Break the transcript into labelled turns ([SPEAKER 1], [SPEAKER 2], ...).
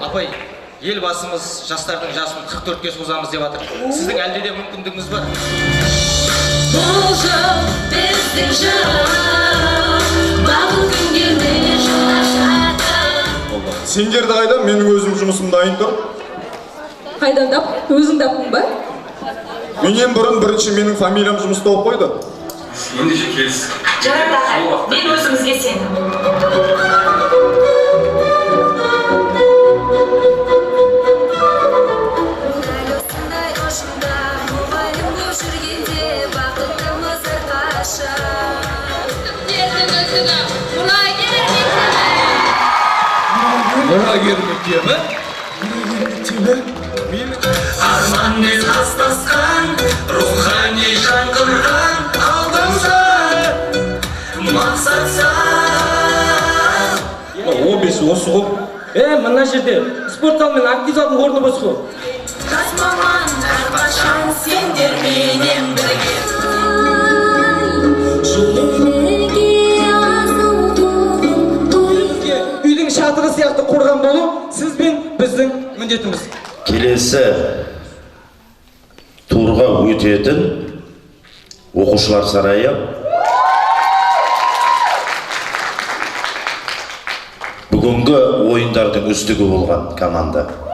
[SPEAKER 1] Апай, елбасымыз жастардың жасын 44-ке созамыз деп жатыр. Сіздің әлде де мүмкіндігіңіз бар.
[SPEAKER 2] Бұл жыл біздің жыл, бақыт күндермен жылашады.
[SPEAKER 3] Сендерді қайда? Менің өзім жұмысым дайын тұр.
[SPEAKER 4] Қайдан дап? Өзің даппың ба?
[SPEAKER 3] Менен бұрын бірінші менің фамилиям жұмыста болып қойды.
[SPEAKER 5] Ендеше келіс.
[SPEAKER 6] Жарайды ағай, мен өзіңізге сенім.
[SPEAKER 1] Мұрагер мектебі?
[SPEAKER 2] Арманмен астасқан, рухани жаңғырған, алдымызда мақсат сан.
[SPEAKER 7] 15 осы ғой. Мына жерде спорт зал мен актив залдың орны бос қой.
[SPEAKER 2] Жас маман әрқашан сендерменен бірге.
[SPEAKER 7] Үйдің шатыры сияқты қорған болу сіз бен біздің міндетіміз.
[SPEAKER 8] Келесі турға өтетін оқушылар сарайы бүгінгі ойындардың үздігі болған команда.